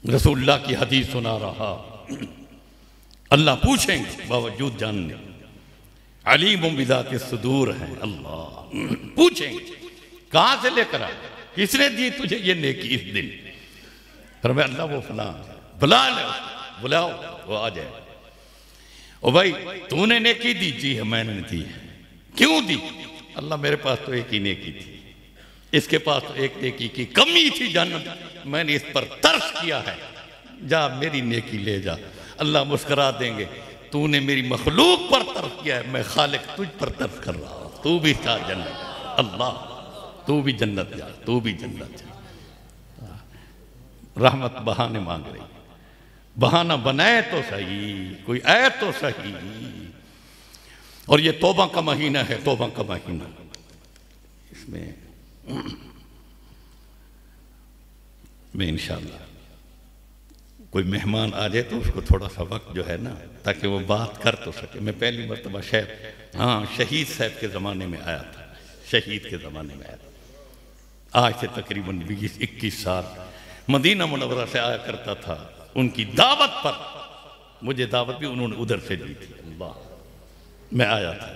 रसूलुल्लाह की हदीस सुना रहा। अल्लाह पूछेंगे बावजूद जानने, अलीमुम बिज़ाति सुदूर है। अल्लाह पूछेंगे कहां से लेकर आया, किसने दी तुझे ये नेकी इस दिन? फिर मैं अल्लाह वो फलां, बुला लो, बुलाओ, वो आ जाए। ओ भाई तूने नेकी दी? जी है मैंने दी है। क्यों दी? अल्लाह मेरे पास तो एक ही नेकी थी, इसके पास तो एक नेकी की कमी थी जन्नत, मैंने इस पर तरस किया है, जा मेरी नेकी ले जा। अल्लाह मुस्कुरा देंगे, तूने मेरी मखलूक पर तरस किया है, मैं खालिक तुझ पर तरस कर रहा हूं, तू भी था जन्नत। अल्लाह तू भी जन्नत जा, तू भी जन्नत जा। रहमत बहाने मांग रही, बहाना बनाए तो सही, कोई आए तो सही। और ये तौबा का महीना है, तौबा का महीना, इसमें मैं इंशाअल्लाह कोई मेहमान आ जाए तो उसको थोड़ा सा वक्त जो है ना, ताकि वो बात कर तो सके। मैं पहली मरतबा शायद शहीद साहब के ज़माने में आया था, शहीद के ज़माने में आया था, आज से तकरीबन 20-21 साल। मदीना मुनव्वरा से आया करता था, उनकी दावत पर, मुझे दावत भी उन्होंने उधर से दी थी। अल्लाह मैं आया था,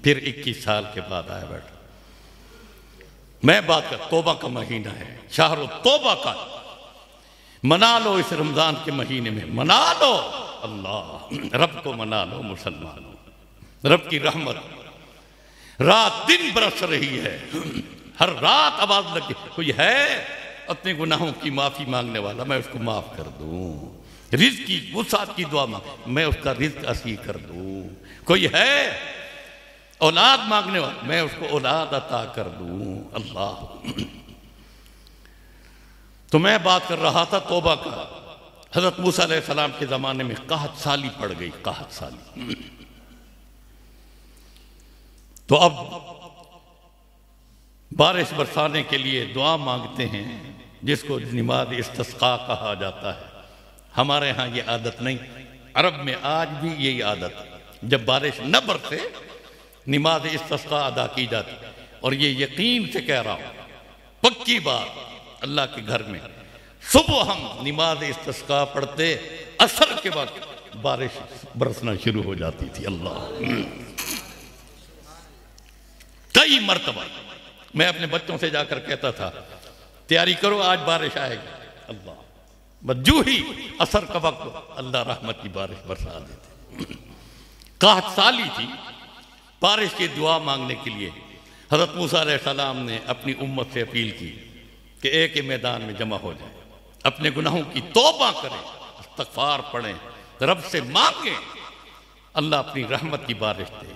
फिर 21 साल के बाद आया बैठा। मैं बात कर, तौबा का महीना है, शाहरुल तौबा का, मना लो इस रमजान के महीने में, मना लो। अल्लाह रब को मना लो मुसलमानों, रब की रहमत रात दिन बरस रही है, हर रात आवाज लगी, कोई है अपने गुनाहों की माफी मांगने वाला, मैं उसको माफ कर दूं। रिज़्क़ की वुसाअत की दुआ मांग, मैं उसका रिज़्क़ असी कर दूं। कोई है औलाद मांगने वाला, मैं उसको औलाद अता कर दूं। अल्लाह तो मैं बात कर रहा था तौबा का। हज़रत मूसा अलैहिस्सलाम के ज़माने में कहत साली पड़ गई, कहत साली। तो अब बारिश बरसाने के लिए दुआ मांगते हैं, जिसको नमाज इस्तिस्का कहा जाता है। हमारे यहाँ ये आदत नहीं, अरब में आज भी यही आदत है, जब बारिश न बरसे नमाज इस्तिस्का अदा की जाती। और ये यकीन से कह रहा हूँ, पक्की बात, अल्लाह के घर में सुबह हम नमाज इस्तिस्का पढ़ते, असर के बाद बारिश बरसना शुरू हो जाती थी। अल्लाह कई मर्तबा मैं अपने बच्चों से जाकर कहता था, तैयारी करो आज बारिश आएगी। अल्लाह बस जो ही असर का वक्त, अल्लाह रहमत की बारिश बरसा देते। कहत साली थी, बारिश की दुआ मांगने के लिए हज़रत मूसा अलैहिस्सलाम ने अपनी उम्मत से अपील की कि एक ही मैदान में जमा हो जाए, अपने गुनाहों की तौबा करें, इस्तग़फ़ार पढ़ें, रब से मांगें, अल्लाह अपनी रहमत की बारिश दे।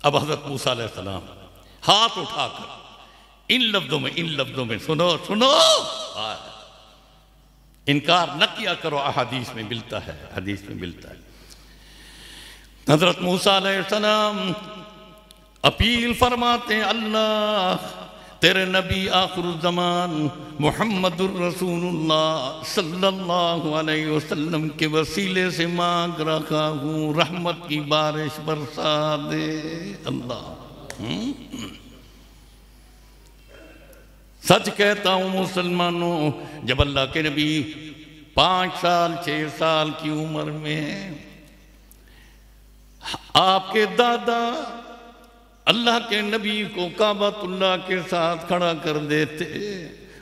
अब हज़रत मूसा अलैहिस्सलाम हाथ उठाकर इन लफ्ज़ों में सुनो सुनो, इनकार न किया करो, अहादीस में मिलता है, हदीस में मिलता है। हज़रत मूसा अलैहिस्सलाम अपील फरमाते हैं, अल्लाह तेरे नबी आखिरुल ज़मान मुहम्मदुर रसूलुल्लाह सल्लल्लाहु अलैहि वसल्लम के वसीले से मांग रखा हूँ, रहमत की बारिश बरसा दे। अल्लाह सच कहता हूँ मुसलमानों, जब अल्लाह के नबी 5 साल 6 साल की उम्र में आपके दादा अल्लाह के नबी को काबतुल्लाह के साथ खड़ा कर देते,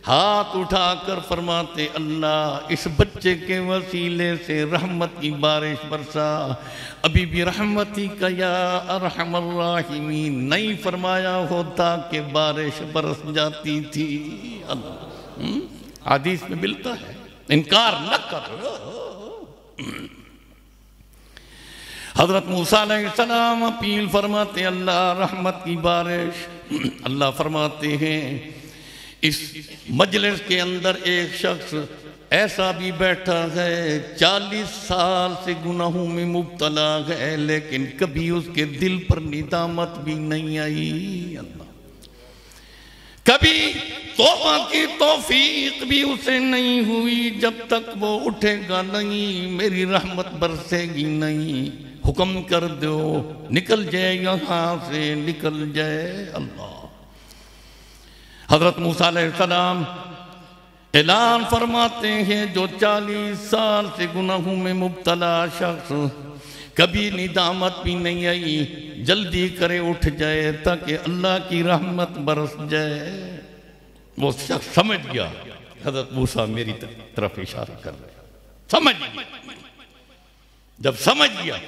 हाथ उठाकर फरमाते, अल्लाह इस बच्चे के वसीले से रहमत की बारिश बरसा। अभी भी रहमती का या अरहमर राहिमीन नहीं फरमाया होता कि बारिश बरस जाती थी। अल्लाह हदीस में मिलता है, इनकार न करो। हज़रत मूसा अलैहिस्सलाम अपील फरमाते, अल्लाह रहमत की बारिश। अल्लाह फरमाते हैं, इस मजलिस के अंदर एक शख्स ऐसा भी बैठा है 40 साल से गुनाहों में मुब्तला है, लेकिन कभी उसके दिल पर निदामत भी नहीं आई। अल्लाह कभी तौबा की तौफीक भी उसे नहीं हुई, जब तक वो उठेगा नहीं मेरी रहमत बरसेगी नहीं। हुक्म कर दो निकल जाए, यहाँ से निकल जाए। अल्लाह हज़रत मूसा अलैहिस्सलाम ऐलान फरमाते हैं जो 40 साल से गुनाहों में मुब्तला शख्स कभी निदामत भी नहीं आई, जल्दी करे उठ जाए ताकि अल्लाह की रहमत बरस जाए। वो शख्स समझ गया हज़रत मूसा मेरी तरफ इशारा कर रहे, समझ गया। जब समझ गया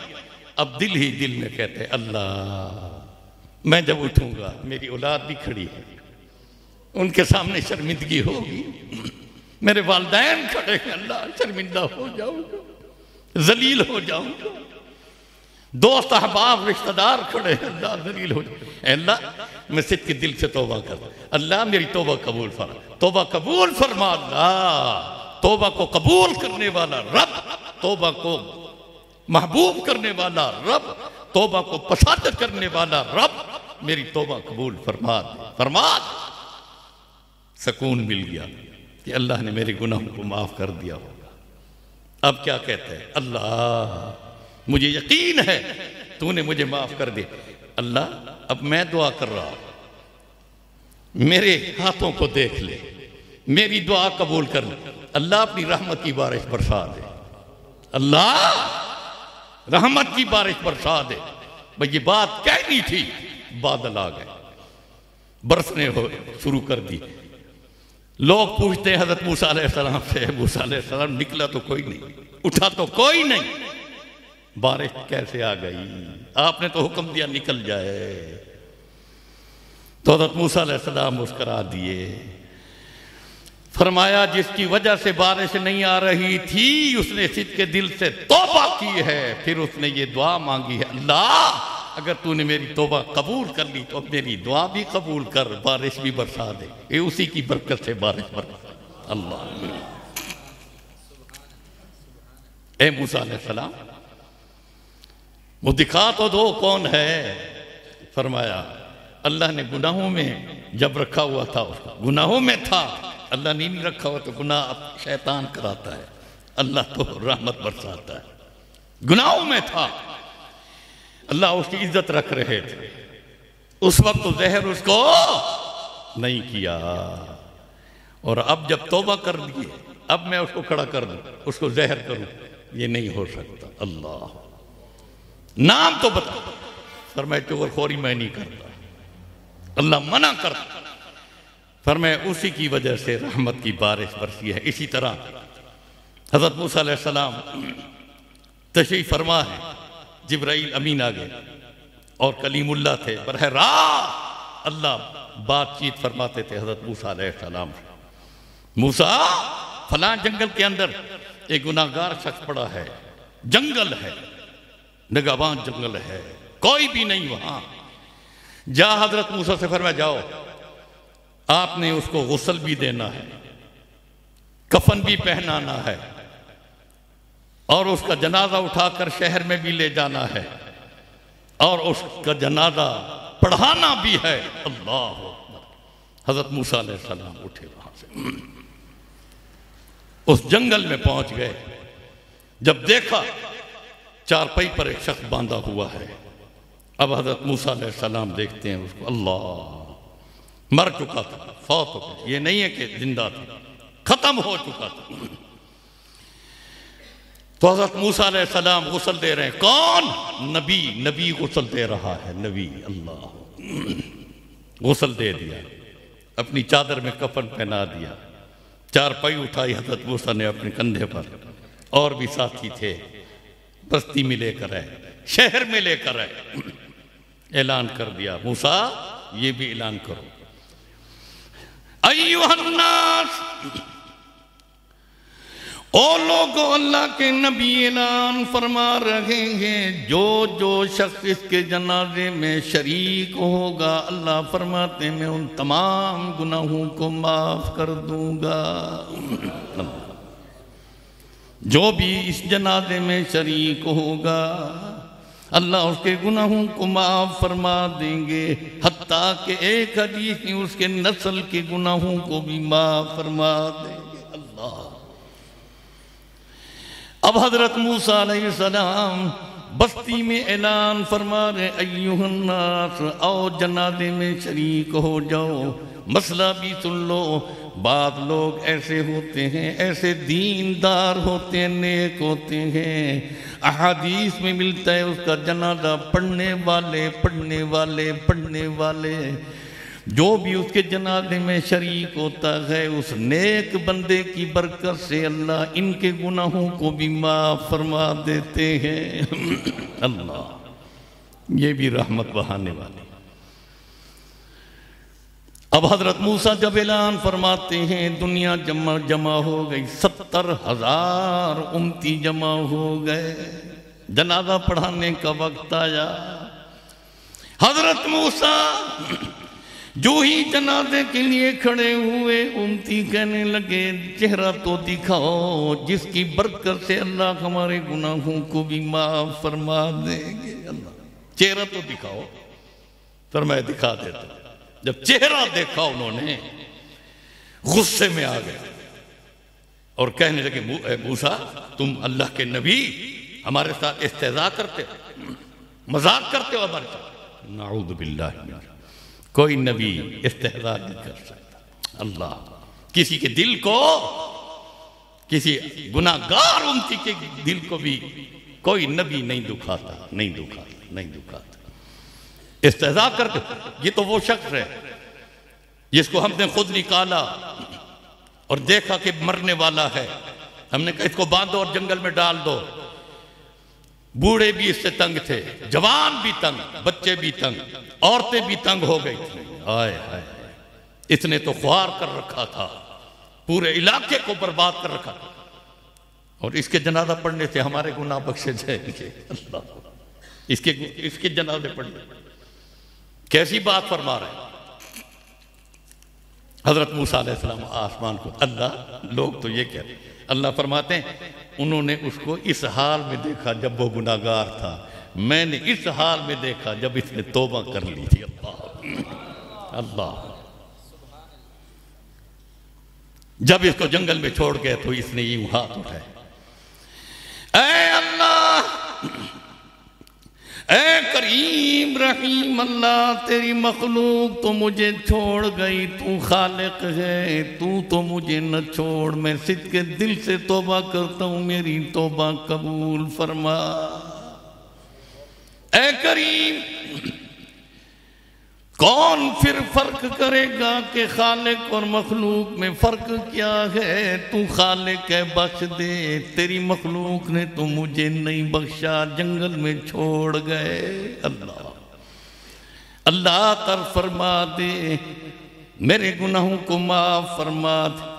अब दिल ही दिल में कहते अल्लाह मैं जब उठूंगा मेरी औलाद भी खड़ी है, उनके सामने शर्मिंदगी होगी, मेरे वालिदैन खड़े हैं, अल्लाह शर्मिंदा हो जाऊंगा, जलील हो जाऊंगा, दोस्त अहबाब रिश्तेदार खड़े हैं, अल्लाह जलील हो जाऊंगा। अल्लाह मैं सिद्ध के दिल से तौबा कर, अल्लाह मेरी तौबा कबूल फरमा, तौबा कबूल फरमा। अल्लाह तौबा को कबूल करने वाला रब, तौबा को महबूब करने वाला रब, तौबा को पसंद करने वाला रब, मेरी तौबा कबूल फरमा दे, फरमा दे। सुकून मिल गया कि अल्लाह ने मेरे गुनाहों को माफ कर दिया होगा। अब क्या कहते हैं, अल्लाह मुझे यकीन है तूने मुझे माफ कर दिया। अल्लाह अब मैं दुआ कर रहा हूं, मेरे हाथों को देख ले, मेरी दुआ कबूल कर ले। अल्लाह अपनी रहमत की बारिश बरसा दे, अल्लाह रहमत की बारिश बरसा दे। भाई ये बात कहनी थी, बादल आ गए, बरसने हो शुरू कर दी। लोग पूछते हैं हज़रत मूसा अलैहिस्सलाम से, मूसा अलैहिस्सलाम निकला तो कोई नहीं, उठा तो कोई नहीं, बारिश कैसे आ गई? आपने तो हुक्म दिया निकल जाए। तो हज़रत मूसा अलैहिस्सलाम मुस्करा दिए, फरमाया जिसकी वजह से बारिश नहीं आ रही थी उसने सिद्ध के दिल से तौबा की है, फिर उसने ये दुआ मांगी है, अल्लाह अगर तूने मेरी तौबा कबूल कर ली तो मेरी दुआ भी कबूल कर, बारिश भी बरसा दे। ये उसी की बरकत से बारिश बरसा। अल्लाह ए मूसा अलैहिस्सलाम वो दिखा तो दो कौन है। फरमाया अल्लाह ने गुनाहों में जब रखा हुआ था, उसको गुनाहों में था, अल्लाह ने नहीं रखा हुआ तो गुनाह शैतान कराता है, अल्लाह तो रहमत बरसाता है। गुनाहों में था, अल्लाह उसकी इज्जत रख रहे थे, उस वक्त तो जहर उसको नहीं किया, और अब जब तौबा कर दिए अब मैं उसको खड़ा कर दूं, उसको जहर करूं, ये नहीं हो सकता। अल्लाह नाम तो बता, फरमाए चुगलखोरी मैं नहीं करता, अल्लाह मना करता। फरमाए उसी की वजह से रहमत की बारिश बरसी है। इसी तरह हज़रत मूसा अलैहिस्सलाम तशरीफ फरमा है, जिब्राइल अमीन आ गए और कलीमुल्लाह थे, बरह रात अल्लाह बातचीत फरमाते थे हज़रत मूसा अलैहिस्सलाम से। मूसा फलां जंगल के अंदर एक गुनाहगार शख्स पड़ा है, जंगल है, निगाहबान जंगल है, कोई भी नहीं वहां जा। हज़रत मूसा से फरमाया जाओ, आपने उसको गुस्ल भी देना है, कफन भी पहनाना है, और उसका जनाजा उठाकर शहर में भी ले जाना है, और उसका जनाजा पढ़ाना भी है। अल्लाह हज़रत मूसा अलैहिस्सलाम उठे, वहां से उस जंगल में पहुंच गए। जब देखा चारपाई पर एक शख्स बांधा हुआ है, अब हज़रत मूसा अलैहिस्सलाम देखते हैं उसको, अल्लाह मर चुका था, फौत हो गया, ये नहीं है कि जिंदा था, खत्म हो चुका था। तो हज़रत मूसा अलैहिस्सलाम गुस्ल दे रहे हैं, कौन? नबी, नबी गुस्ल दे रहा है, नबी। अल्लाह गुस्ल दे दिया, अपनी चादर में कफन पहना दिया, चारपाई उठाई हज़रत मूसा ने अपने कंधे पर, और भी साथी थे, बस्ती में लेकर आए, शहर में लेकर आए, ऐलान कर दिया, मूसा ये भी ऐलान करो, अय्युहन्नास, ओ लोगों, अल्लाह के नबी ऐलान फरमा रहे हैं, जो जो शख्स इसके जनाजे में शरीक होगा, अल्लाह फरमाते मैं उन तमाम गुनाहों को माफ कर दूंगा। जो भी इस जनाजे में शरीक होगा अल्लाह उसके गुनाहों को माफ फरमा देंगे, हत्ता के एक हदीस में उसके नस्ल के गुनाहों को भी माफ फरमा देंगे। अल्लाह अब हजरत मूसा अलैहिस्सलाम बस्ती में ऐलान फरमा रहे, अय्युहन्नास, आओ जनाजे में शरीक हो जाओ, मसला भी सुन लो, बाद लोग ऐसे होते हैं, ऐसे दीनदार होते हैं, नेक होते हैं, अहादीस में मिलता है उसका जनाजा पढ़ने वाले जो भी उसके जनाजे में शरीक होता है, उस नेक बंदे की बरकत से अल्लाह इनके गुनाहों को भी माफ़ फरमा देते हैं। अल्लाह, ये भी रहमत बहाने वाले। अब हजरत मूसा जब ऐलान फरमाते हैं, दुनिया जमा हो गई, 70,000 उम्मती जमा हो गए, जनाजा पढ़ाने का वक्त आया। हजरत मूसा जो ही जनाजे के लिए खड़े हुए, उम्मती कहने लगे चेहरा तो दिखाओ जिसकी बरकत से अल्लाह हमारे गुनाहों को भी माफ फरमा देंगे। अल्लाह, चेहरा तो दिखाओ। फिर मैं दिखा देता। जब चेहरा देखा उन्होंने गुस्से में आ गए और कहने लगे मूसा तुम अल्लाह के नबी हमारे साथ इस्तेज़ा करते हो, मजाक करते हो हमारे साथ। नाऊज़ु बिल्लाह, कोई नबी इस्तेज़ा नहीं कर सकता। अल्लाह किसी के दिल को, किसी गुनाहगार उम्मती के दिल को भी कोई नबी नहीं दुखाता। इस्तेज़ा करते, ये तो वो शख्स है जिसको हमने खुद निकाला और देखा कि मरने वाला है, हमने कहा इसको बांधो और जंगल में डाल दो। बूढ़े भी इससे तंग थे, जवान भी तंग, बच्चे भी तंग, औरतें भी तंग हो गई थी। हाय हाय, इसने तो ख्वार कर रखा था, पूरे इलाके को बर्बाद कर रखा था, और इसके जनाजा पढ़ने से हमारे गुनाह बख्शे जाएंगे। अल्लाह, इसके जनाजे पढ़ने, कैसी बात फरमा रहे हैं। हजरत मूसा अलैहिस्सलाम आसमान को, अल्लाह लोग तो ये कह रहे, अल्लाह फरमाते हैं उन्होंने उसको इस हाल में देखा जब वो गुनाहगार था, मैंने इस हाल में देखा जब इसने तौबा कर ली थी। अल्लाह, जब इसको जंगल में छोड़ गए तो इसने यूं हाथ उठाए, ऐ अल्लाह, ऐ करीम रहीम अल्लाह, तेरी मखलूक तो मुझे छोड़ गई, तू खालिक है, तू तो मुझे न छोड़, मैं सिद्के दिल से तौबा करता हूँ, मेरी तौबा कबूल फरमा। ऐ करीम, कौन फिर फर्क करेगा कि खालिक और मखलूक में फर्क क्या है। तू खालिक है, बख्श दे, तेरी मखलूक ने तो मुझे नहीं बख्शा, जंगल में छोड़ गए। अल्लाह, अल्लाह कर फरमा दे, मेरे गुनाहों को माफ फरमा दे।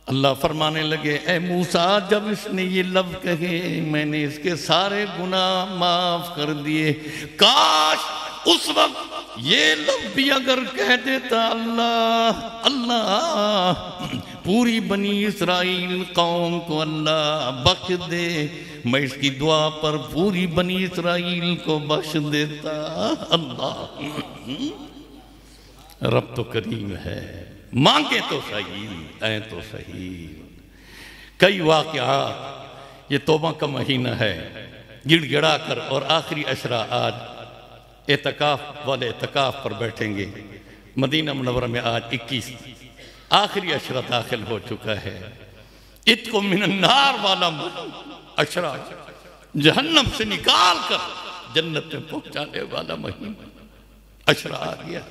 अल्लाह फरमाने लगे, ए मूसा, जब इसने ये लफ्ज़ कहे मैंने इसके सारे गुनाह माफ कर दिए। काश उस वक्त ये लफ्ज़ भी अगर कह देता, अल्लाह अल्लाह, पूरी बनी इस्राइल कौम को अल्लाह बख्श दे, मैं इसकी दुआ पर पूरी बनी इस्राइल को बख्श देता। अल्लाह, रब तो करीम है, मांगे तो सही, ऐ तो सही। कई वाक़यात, ये तौबा का महीना है, गिड़गिड़ा कर, और आखिरी अशरा आज एतकाफ वाले एतकाफ पर बैठेंगे। मदीना मुनव्वरा में आज 21 आखिरी अशरा दाखिल हो चुका है। इत्को मिनन्नार वाला अशरा, जहन्नम से निकाल कर जन्नत में पहुंचाने वाला महीना अशरा आ गया।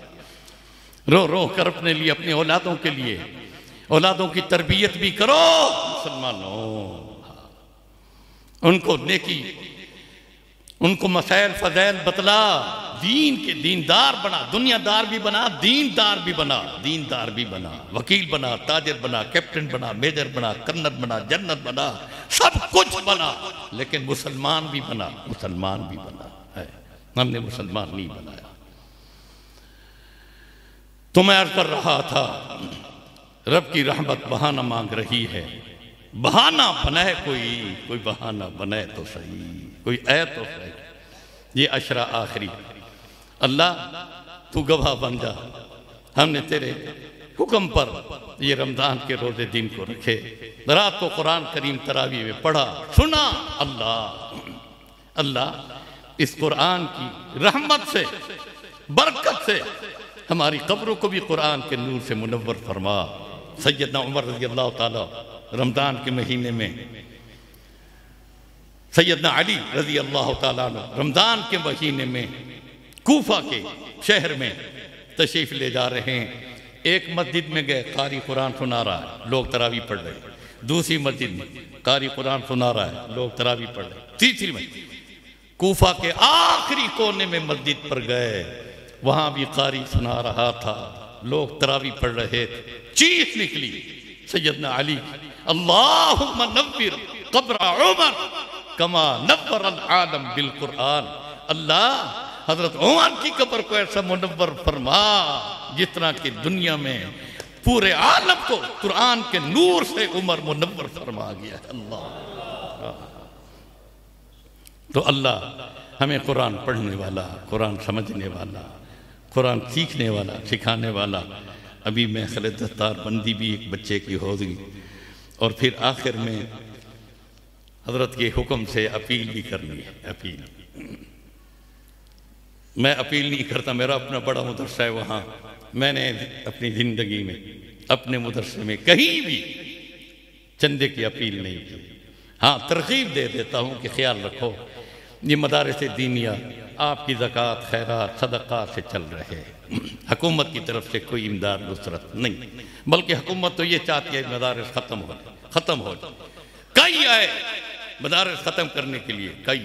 रो रो कर अपने लिए, अपने औलादों के लिए, औलादों की तरबियत भी करो मुसलमानों, उनको नेकी, उनको मसाइल फज़ैल बतला, दीन के दीनदार बना, दुनियादार भी बना, दीनदार भी बना, दीनदार भी बना, वकील बना, ताजिर बना, कैप्टन बना, मेजर बना, कर्नल बना, जनरल बना, सब कुछ बना, लेकिन मुसलमान भी बना, मुसलमान भी बना है। हमने मुसलमान नहीं बनाया। तो मैं अर्ज़ कर रहा था, रब की रहमत बहाना मांग रही है। बहाना बनाए, कोई बहाना बनाए तो सही, कोई ऐ तो सही। ये अशरा आखिरी, अल्लाह तू गवाह बन जा, हमने तेरे हुक्म पर ये रमज़ान के रोज़े दिन को रखे, रात को कुरान करीम तरावी में पढ़ा, सुना। अल्लाह अल्लाह, इस कुरान की रहमत से, बरकत से हमारी कब्रों को भी कुरान के नूर से मुनव्वर फरमा, सैयदना उमर रज़ी अल्लाह ताला रमज़ान के महीने में, सैयदना अली रज़ी अल्लाह ताला रमज़ान के महीने में कूफा के शहर में तशरीफ़ ले जा रहे हैं। एक मस्जिद में गए, कारी कुरान सुना रहा है, लोग तरावी पढ़ रहे हैं। दूसरी मस्जिद में कारी कुरान सुना रहा है, लोग तरावी पढ़ रहे हैं। तीसरी में कूफा के आखिरी कोने में मस्जिद पर गए, वहां भी कारी सुना रहा था, लोग तरावी पढ़ रहे थे। चीख निकली सैयदना अली, अल्लाहुम्मा नव्विर क़ब्र उमर कमा नव्वर अल आलम बिल कुरान। अल्लाह हजरत उमर की कब्र को ऐसा मुनव्वर फरमा जितना कि दुनिया में पूरे आलम को कुरान के नूर से उमर मुनव्वर फरमा गया। अल्लाह, तो अल्लाह हमें कुरान पढ़ने वाला, कुरान समझने वाला, कुरान सीखने वाला, सिखाने वाला। अभी मैं खले दस्तार बंदी भी एक बच्चे की हो गई, और फिर आखिर में हजरत के हुक्म से अपील भी करनी है। अपील मैं अपील नहीं करता, मेरा अपना बड़ा मदरसा है, वहाँ मैंने अपनी ज़िंदगी में अपने मदरसे में कहीं भी चंदे की अपील नहीं की। हाँ, तरगीब दे देता हूँ कि ख्याल रखो ये मदारिस दीनिया आपकी ज़कात खैरात सदक़ा से चल रहे हैं, हुकूमत की तरफ से कोई इमदाद नुसरत नहीं, बल्कि हुकूमत तो ये चाहती है मदारिस ख़त्म हो जाए। कई आए मदारिस ख़त्म करने के लिए, कई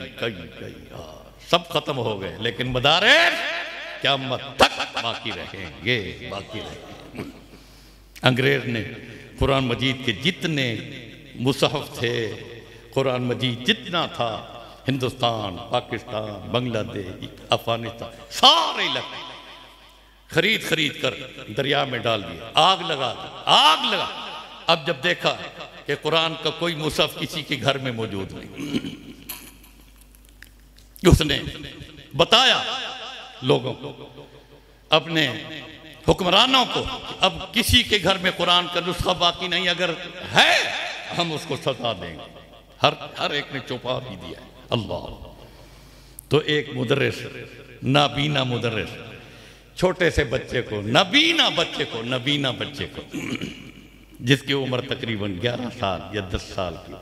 सब ख़त्म हो गए, लेकिन मदारिस क़यामत तक बाकी रहेंगे। अंग्रेज़ ने कुरान मजीद के जितने मुसहफ़ थे, कुरान मजीद जितना था, हिंदुस्तान, पाकिस्तान, बांग्लादेश, अफगानिस्तान, सारे इलाके खरीद कर दरिया में डाल दिए, आग लगा। अब जब देखा कि कुरान का कोई मुसहफ़ किसी के घर में मौजूद नहीं, उसने बताया लोगों को, अपने हुक्मरानों को, अब किसी के घर में कुरान का नुस्खा बाकी नहीं, अगर है हम उसको सजा देंगे। हर एक ने चौपा भी दिया। अल्लाह, तो एक मुदर्रिस, नाबीना मुदर्रिस, छोटे से बच्चे को, नबीना बच्चे को जिसकी उम्र तकरीबन 11 साल या 10 साल की,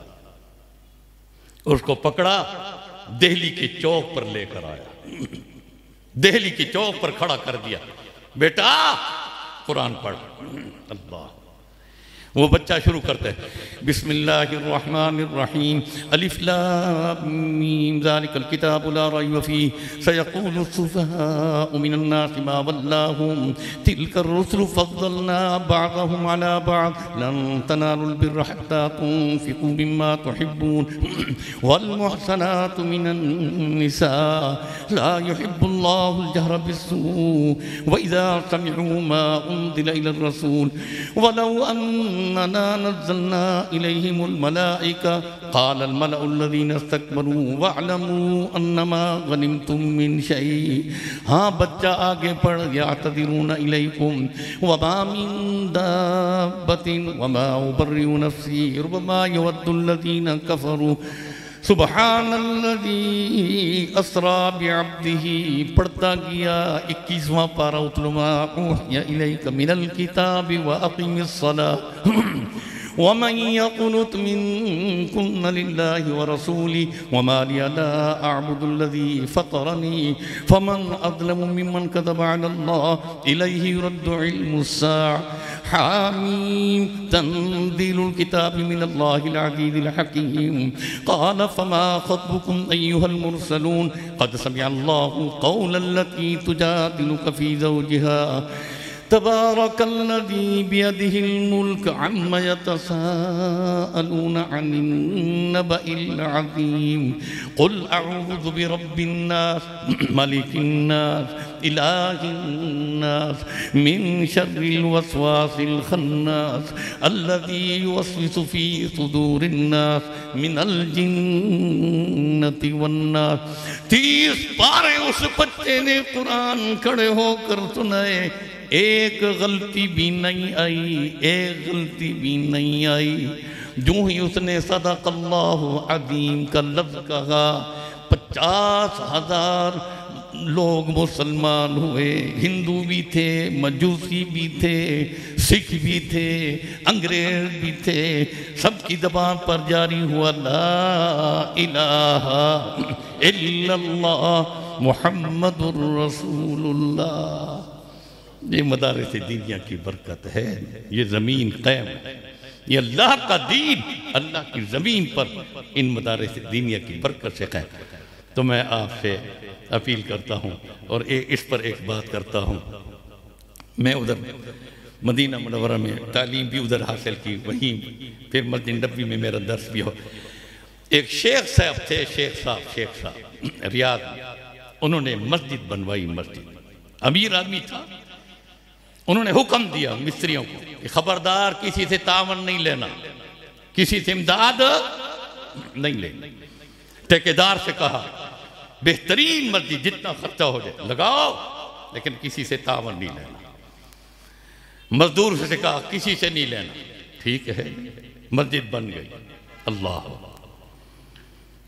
उसको पकड़ा, दिल्ली के चौक पर लेकर आया, दिल्ली की चौक पर खड़ा कर दिया, बेटा कुरान पढ़। अल्लाह, वो बच्चा शुरू करता है, बिस्मिल्लाहिर्रहमानिर्रहीम, अलिफ लाम मीम, ज़ालिकल किताबु ला रैब फ़ीह, सयक़ूलु सुफ़हाउ मिनन नासि मा वल्लाहुम तिल्का रुसुलु फ़द्दलना बअदहुम अला बअद, लन तनालुल बिर्रा हत्ता तुनफ़िक़ू मिम्मा तुहिब्बून, वल मुहसनातु मिनन निसा ला युहिब्बुल्लाहुल जहरा बिस्सूइ व इज़ा समिअू मा उन्ज़िला इलर रसूल वलौ अन्ना नज़्ज़लना इलैहिमुल मलाइका क़ालल मलअु अल्लज़ीना इस्तकबरू वअलमू अन्नमा गनिमतुम मिन शै। हाँ, बच्चा आगे पढ़, यातदिरूना इलैकुम वमा मिन दाब्बतिन वमा उबर्रिउ नफ्सी रुब्बमा यवद्दुल लज़ीना कफ़रू सुबहानल्लज़ी अस्रा बिअब्दिही। पढ़ता गया 21वां पारा, उतलु मा ऊहिया इलैका मिनल किताबि व अक़िमिस्सलाह वमन यक़नुत मिनकुन्न लिल्लाहि व रसूलिही वमा लिया ला अअबुदुल्लज़ी फ़तरनी फमन अज़लमु मिम्मन कज़ब अलल्लाहि इलैहि युरद्दु इल्मुस्साअ। हामीम, तंज़ीलुल किताबि मिनल्लाहिल अज़ीज़िल हकीम। क़ाल फमा ख़त्बुकुम अय्युहल मुरसलून क़द समिअल्लाहु क़ौलल्लती तुजादिलुका फ़ी ज़ौजिहा तबारकल्लज़ी बियदिहिल मुल्क अम्मा यतसाअलूना अनिन नबइल अज़ीम। क़ुल अऊज़ु बिरब्बिन नास मलिकिन नास इलाहिन नास मिन शर्रिल वस्वासिल खन्नास अल्लज़ी युवस्विसु फ़ी सुदूरिन नास मिनल जिन्नति वन्नास। 30 पारे उस बच्चे ने कुरान खड़े होकर सुनाए, एक गलती भी नहीं आई, जो ही उसने सदक़ल्लाहु अज़ीम का लफ्ज़ कहा, 50,000 लोग मुसलमान हुए। हिंदू भी थे, मजूसी भी थे, सिख भी थे, अंग्रेज भी थे, सबकी ज़बान पर जारी हुआ ला इलाहा इल्लल्लाह मुहम्मदुर रसूलुल्लाह। ये मदारिस दीनिया की बरकत है, ये ज़मीन क़ायम है, ये अल्लाह का दीन अल्लाह की ज़मीन पर इन मदारिस दीनिया की बरकत से क़ायम। तो मैं आपसे अपील करता हूँ और इस पर एक बात करता हूँ। मैं उधर मदीना मुनव्वरा में तालीम भी उधर हासिल की, वहीं फिर मस्जिद नबवी में मेरा दर्स भी हो। एक शेख साहब थे, शेख साहब रियाद में, उन्होंने मस्जिद बनवाई। मस्जिद अमीर आदमी था, उन्होंने हुक्म दिया मिस्त्रियों को कि खबरदार किसी से तावन नहीं लेना, किसी से इमदाद नहीं लेना। ठेकेदार से कहा बेहतरीन मस्जिद जितना खर्चा हो जाए लगाओ, लेकिन किसी से तावन नहीं लेना। मजदूर से कहा किसी से नहीं लेना। ठीक है, मस्जिद बन गई। अल्लाह,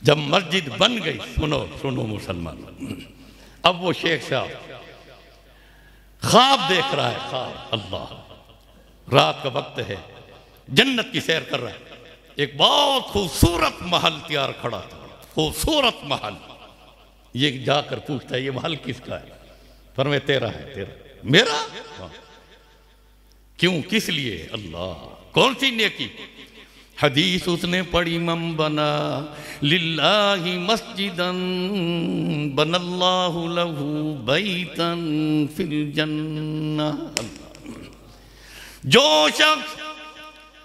जब मस्जिद बन गई, सुनो सुनो मुसलमान, अब वो शेख साहब ख्वाब देख रहा है, ख्वाब। अल्लाह, रात का वक्त है, जन्नत की सैर कर रहा है। एक बहुत खूबसूरत महल तैयार खड़ा था, खूबसूरत महल। ये जाकर पूछता है ये महल किसका है? फरमाया तेरा है। तेरा? मेरा? हाँ। क्यों, किस लिए? अल्लाह, कौन सी नेकी? हदीस उसने पढ़ी, मम बना लिल्लाहि मस्जिदन बनल्लाहु लहू बैतन फिल जन्नह। जो शख्स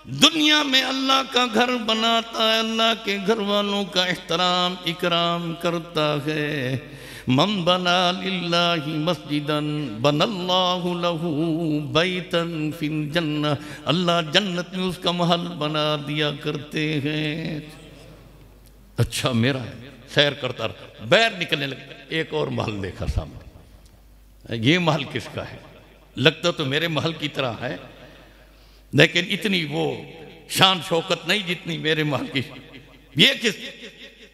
दुनिया में अल्लाह का घर बनाता है, अल्लाह के घर वालों का एहतराम इकराम करता है, मम बना लिल्लाहि मस्जिदन बनल्लाहु लहू बैतन फिल जन्नह, अल्लाह जन्नत में उसका महल बना दिया करते हैं। अच्छा, मेरा है। सैर करता रहा, बैर निकलने लगा, एक और महल देखा सामने। ये महल किसका है? लगता तो मेरे महल की तरह है, लेकिन इतनी वो शान शौकत नहीं जितनी मेरे महल की। ये किस?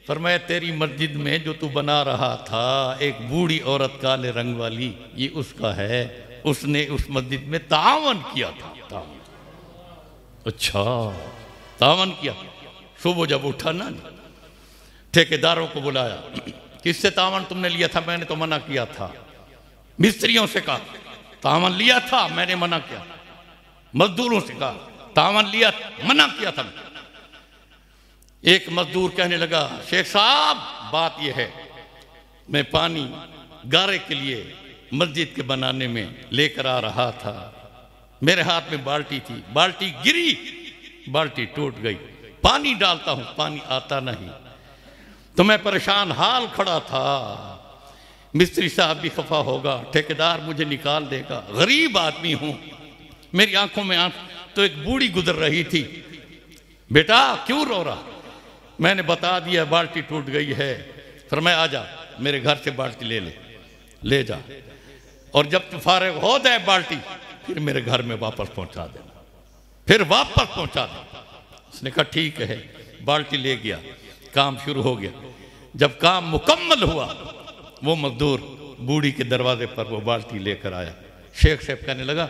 फरमाया तेरी मस्जिद में जो तू बना रहा था, एक बूढ़ी औरत काले रंग वाली, ये उसका है। उसने उस मस्जिद में तावन किया था। तावन। अच्छा, तावन किया। सुबह जब उठा ना, ठेकेदारों को बुलाया, किससे तावन तुमने लिया था? मैंने तो मना किया था। मिस्त्रियों से कहा तावन लिया था, मैंने मना किया। मजदूरों से कहा तावन लिया, मना किया था। एक मजदूर कहने लगा, शेख साहब बात यह है, मैं पानी गारे के लिए मस्जिद के बनाने में लेकर आ रहा था, मेरे हाथ में बाल्टी थी, बाल्टी गिरी, बाल्टी टूट गई, पानी डालता हूं पानी आता नहीं, तो मैं परेशान हाल खड़ा था। मिस्त्री साहब भी खफा होगा, ठेकेदार मुझे निकाल देगा, गरीब आदमी हूं, मेरी आंखों में आंख। तो एक बूढ़ी गुजर रही थी, बेटा क्यों रो रहा? मैंने बता दिया बाल्टी टूट गई है। फिर मैं आ जा, मेरे घर से बाल्टी ले जा, और जब तू फारिग हो जाए बाल्टी, फिर मेरे घर में वापस पहुंचा देना, फिर वापस पहुंचा देना। उसने कहा ठीक है। बाल्टी ले गया, काम शुरू हो गया। जब काम मुकम्मल हुआ, वो मजदूर बूढ़ी के दरवाजे पर वो बाल्टी लेकर आया। शेख साहब कहने लगा,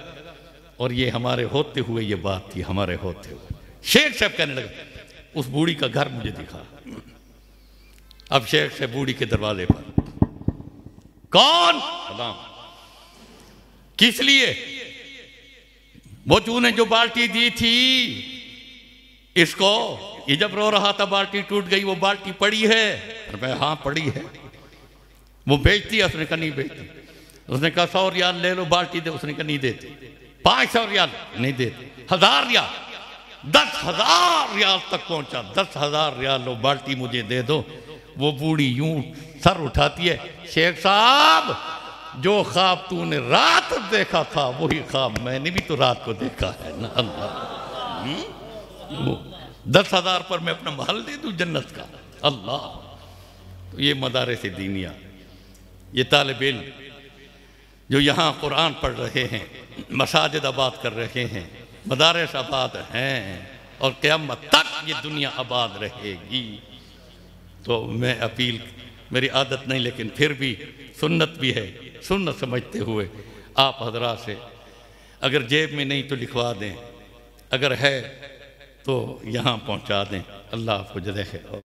और ये हमारे होते हुए ये बात थी, हमारे होते हुए। शेख साहब कहने लगा, उस बूढ़ी का घर मुझे दिखा। अब शेख से बूढ़ी के दरवाजे पर, कौन? सलाम। किस लिए? वो तूने जो बाल्टी दी थी इसको, ये जब रो रहा था बाल्टी टूट गई, वो बाल्टी पड़ी है? मैं हाँ पड़ी है। वो बेचती है? उसने कहा नहीं बेचती। उसने कहा 100 रियाल ले लो बाल्टी दे। उसने कहा नहीं देते। 500 रियाल नहीं देते। 1000 रियाल, 10,000 रियाल तक पहुंचा। 10,000 रियाल लो, बाल्टी मुझे दे दो। वो बूढ़ी यूं सर उठाती है, शेख साहब जो ख्वाब तूने रात देखा था वही ख्वाब मैंने भी तो रात को देखा है ना। अल्लाह, 10,000 पर मैं अपना महल दे दूं जन्नत का? अल्लाह। तो ये मदारिस दीनिया, ये तालिब इल्म जो यहाँ कुरान पढ़ रहे हैं, मसाजिद आबाद कर रहे हैं, मदारिस आबाद हैं, और क़यामत तक ये दुनिया आबाद रहेगी। तो मैं अपील, मेरी आदत नहीं लेकिन फिर भी सुन्नत भी है, सुन्नत समझते हुए आप हजरात से अगर जेब में नहीं तो लिखवा दें, अगर है तो यहाँ पहुँचा दें। अल्लाह आपको जज़ा खैर।